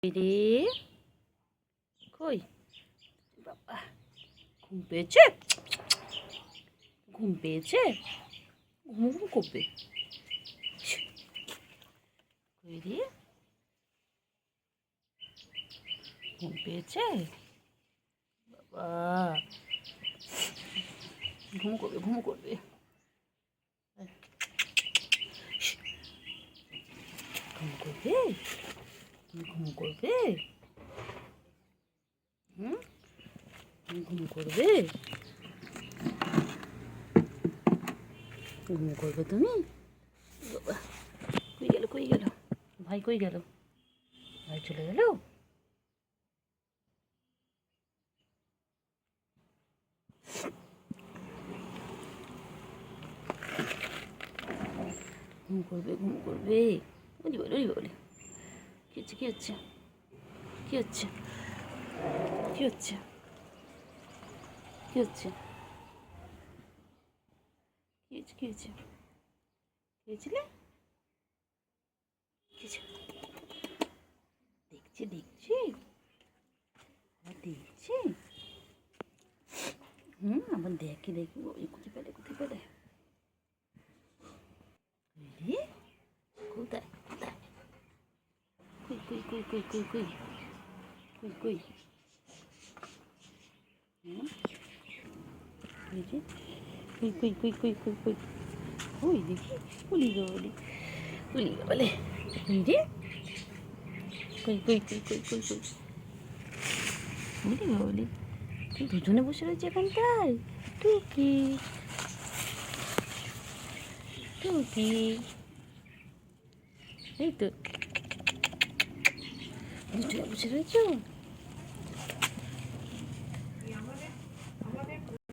রে কই বাবা ঘুম পেয়েছে ঘুম পেয়েছে ঘুম ঘুম করবে কই রে ঘুম পেয়েছে বাবা ঘুম করবে ঘুম করবে ঘুম করবে ঘুম করবে ঘুম করবে ঘুম করবে তুমি বাবা কই গেল ভাই কই গেল ভাই চলে গেল ঘুম করবে ওই বলে কি হচ্ছে কি হচ্ছে কি হচ্ছে কি হচ্ছে কি হচ্ছে কি হচ্ছে কি হয়েছিলে দেখছি দেখছি দেখছি আবার দেখি ওই কোথায় পেলে কোথায় কই দেখি উলি বলে রে বলি তুই দুজনে বসে রয়েছে এখানটায় টুকি এই তো দুজনে বসে রয়েছ